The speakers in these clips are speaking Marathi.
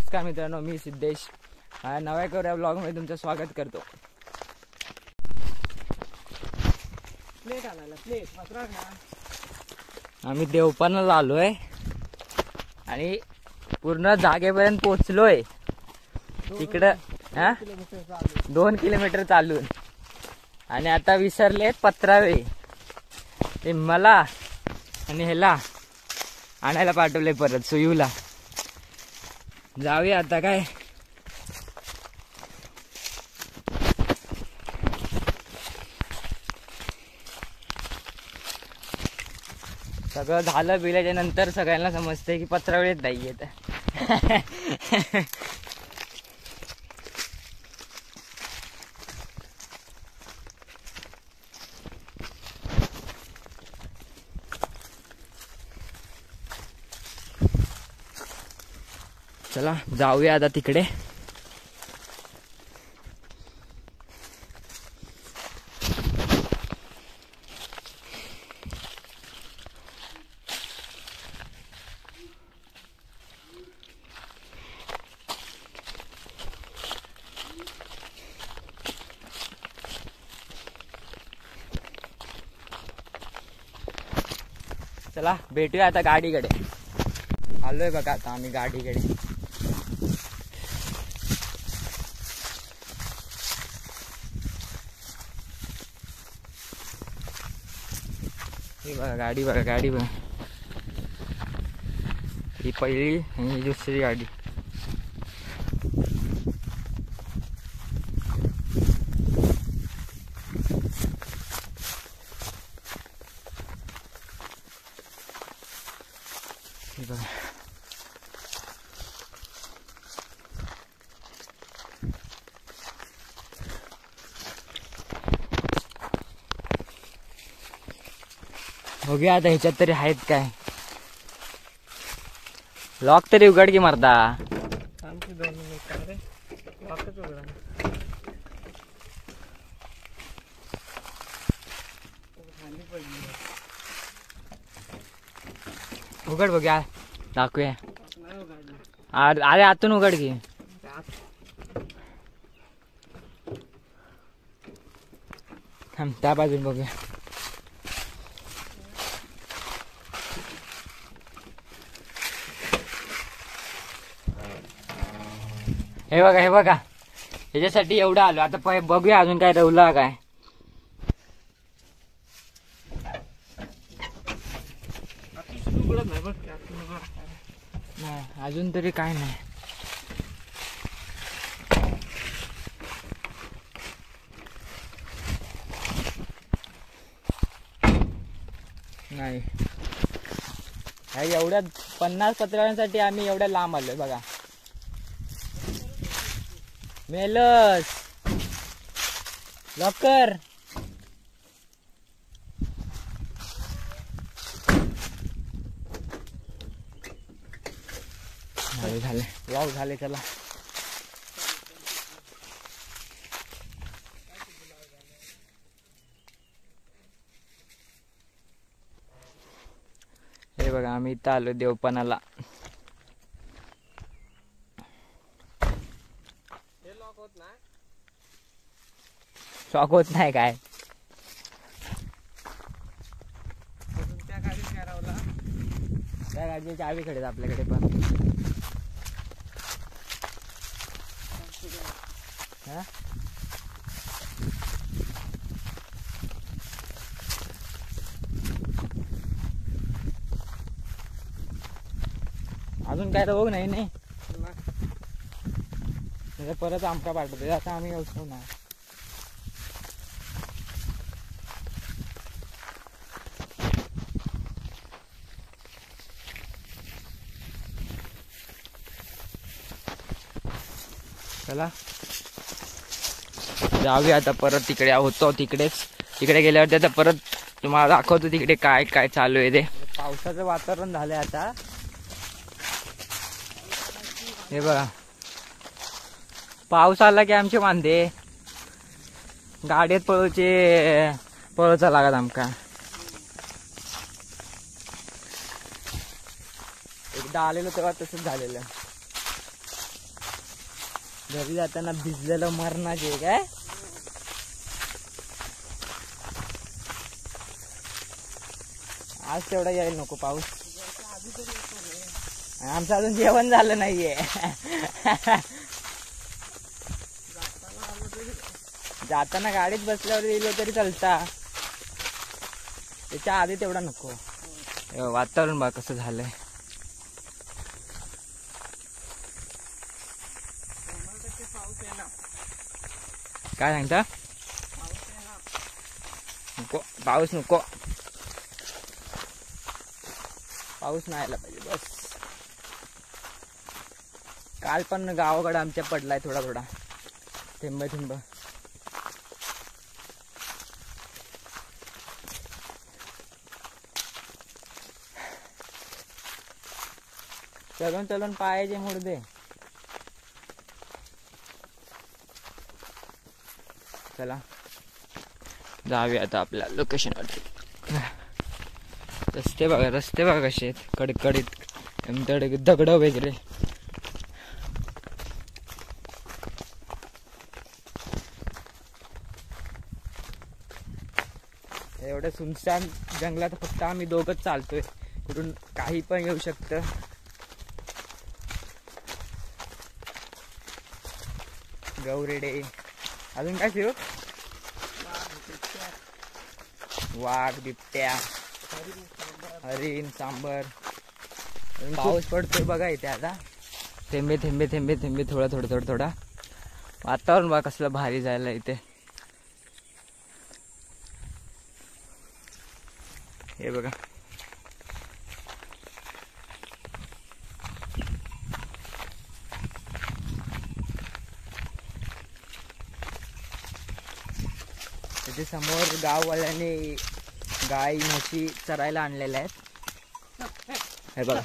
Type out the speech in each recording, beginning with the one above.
नमस्कार मित्रांनो, मी सिद्धेश नव्या एका ब्लॉगमध्ये तुमचं स्वागत करतो. प्लेट आणायला आम्ही देवपानाला आलोय आणि पूर्ण जागेपर्यंत पोचलोय. तिकडं 2 किलोमीटर चालून आणि आता विसरले पत्रावे. ते मला आणि ह्याला आणायला पाठवले परत सुयूला. जाऊया आता. काय सगळं झालं बिल्याच्या नंतर सगळ्यांना समजतंय की पत्रावळीत नाही येत. चला जाऊया आता तिकडे. चला भेटूया आता गाडीकडे. आलोय बघा आता आम्ही गाडीकडे. बघा गाडी, बघा गाडी, बघा ही पहिली आणि ही दुसरी गाडी. बघूया आता ह्याच्यात तरी आहेत काय. लॉक तरी उघड की मारता. उघड बघूया, दाखवूया. अरे आतून उघड की. त्या बाजून बघूया. हे बघा, हे बघा, ह्याच्यासाठी एवढं आलो. आता बघूया अजून काय रवला काय. नाही अजून तरी काय नाही. नाही एवढ्या 50 पत्रांसाठी आम्ही एवढ्या लांब आलोय बघा. मेलस लवकर. झाले वाव झाले. चला हे बघा आम्ही इथं आलो देवपानाला. शॉक होत नाही काय. त्या गाडीची चावी कडे आपल्याकडे पण. अजून काय रोग नाही नाही परत आमका पाठवते. आता आम्ही येऊ ना. चला जाऊया आता परत. तिकडे होतो तिकडेच. तिकडे गेल्यावरती आता परत तुम्हाला दाखवतो तिकडे काय काय चालू आहे ते. पावसाचं वातावरण झालंय आता. हे बघा पाऊस आला की आमचे वांदे गाड्यात पळवचा लागत आमका. एकदा आलेलो तेव्हा तसंच झालेलं. घरी जाताना भिजलेलं मरणाचे काय. आज तेवढा यायला नको पाऊस. आमचं अजून जेवण झालं नाहीये. जाताना गाडीत बसल्यावर गेलो तरी चालता, त्याच्या आधी तेवढा नको. वातावरण बघ कसं झालंय. काय सांगता. नको पाऊस, नको पाऊस नाही आला पाहिजे बस. काल पण गावाकडे आमच्या पडलाय थोडा थोडा थेंब थेंब. चलून चलून पायाचे मुडदे. चला जाऊया आता आपल्या लोकेशनवरती. रस्ते बघा, रस्ते बघा कसे आहेत कडकडीत, दगड वगैरे. एवढ्या सुनसान जंगलात फक्त आम्ही दोघंच चालतोय. कुठून काही पण येऊ शकतं. गौरेडे अजून काय शिव. वाघ, बिबट्या, हरिण, सांबर. पाऊस पडतोय बघा इथे आता. थेंबे थेंबे थेंबे थेंबे, थोडा. वातावरण बघा कसलं भारी जायला इथे. हे बघा इथे समोर गाववाल्यांनी गाय म्हशी चरायला आणलेल्या आहेत. हे बघा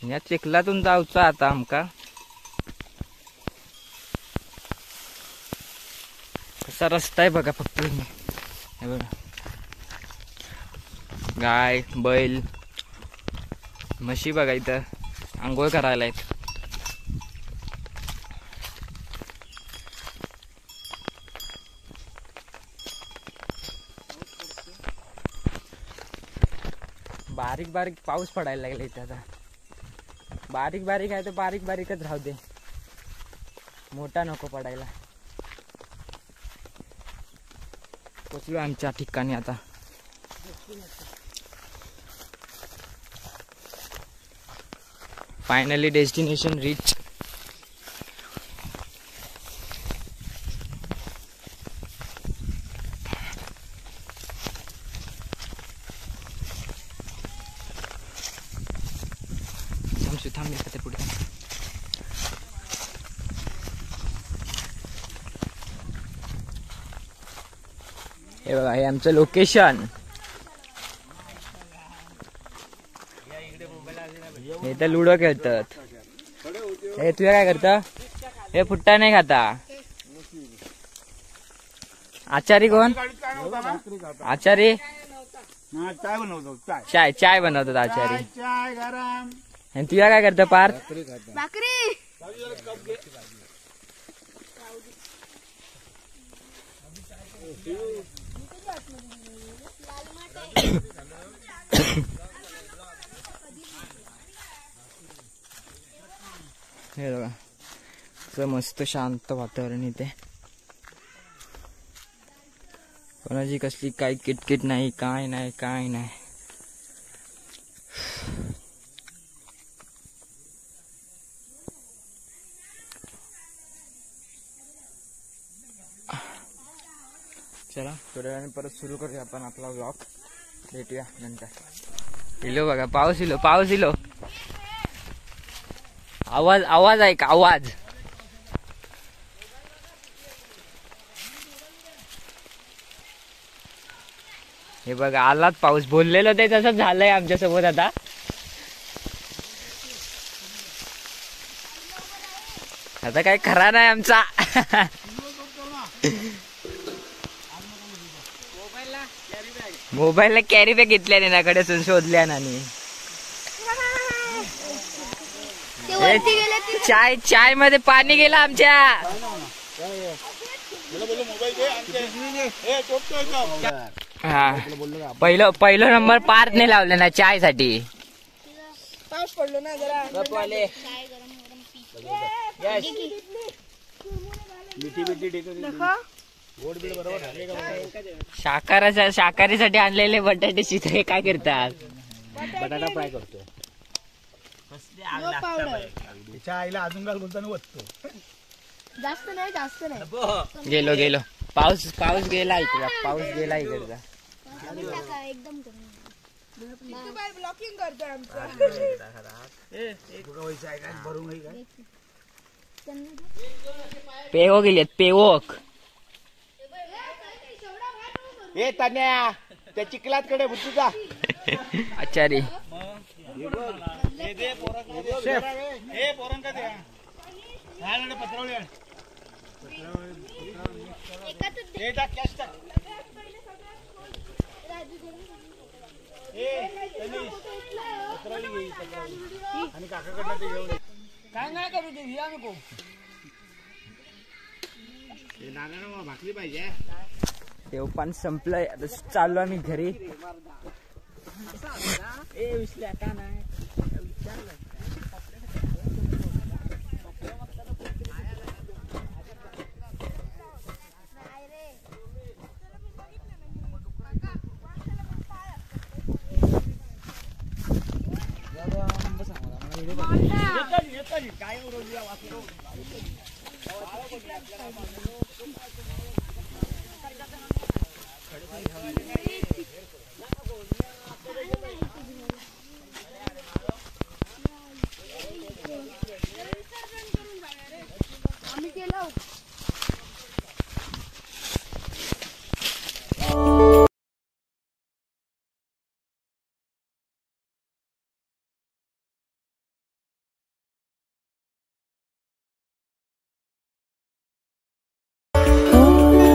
या चिखलातून जाऊचं आता आमका. कसा रस्ता आहे बघा फक्त. हे बघा गाय, बैल, म्हशी बघा इथं आंघोळ करायला आहेत. बारीक बारीक पाऊस पडायला लागला इथे आता. बारीक बारीक आहे तर बारीक बारीकच राहू दे, मोठा नको पडायला. पोचलो आमच्या ठिकाणी आता. Finally destination reach. थांब ते पुढे. हे बघा हे आमचं लोकेशन. हे तर लुडो खेळतात. हे तुझ्या काय करता. हे फुट्टा नाही खाता. आचारी कोण. आचारी चाय बनवतात आचारी. आणि तुझ्या काय करता पार्थ. भाकरी. हे बघा असं मस्त शांत वातावरण इथे. कोणाची कसली काही किटकिट नाही, काय नाही. चला थोड्या वेळाने परत सुरू करूया आपण आपला व्लॉग. भेटूया नंतर. इलो बघा पाऊस इलो. आवाज ऐक आवाज. हे बघा आलाच पाऊस. बोललेलं ते तसंच झालंय आमच्या सोबत आता. आता काय खरा नाही आमचा. मोबाईलला कॅरी बॅग घेतल्या ना कडे शोधल्या आणि चाय चाय मध्ये पाणी गेलं आमच्या. हा पहिलं नंबर पार्थ ने लावले ना चाय साठी. पाऊस पडलो ना जरा शाकाहारीसाठी आणलेले बटाटे शिथे काय करतात. बटाटा फ्राय करतो. आईला अजून काल बोलताना वाटतो. जास्त नाही. गेलो पाऊस गेला इकडचा. एकदम ब्लॉकिंग करतोय आमचं. पेवो गेलेत पेवोक. ए तान्या त्या चिखलात कडे बुद्धिचा आचारी आणि काकाकडनं ते घेऊन काय नाही करू ते घ्या नको. नाना भाकरी पाहिजे. तेव पण संपलंय. आता चाललो आम्ही घरी. आम्ही केलं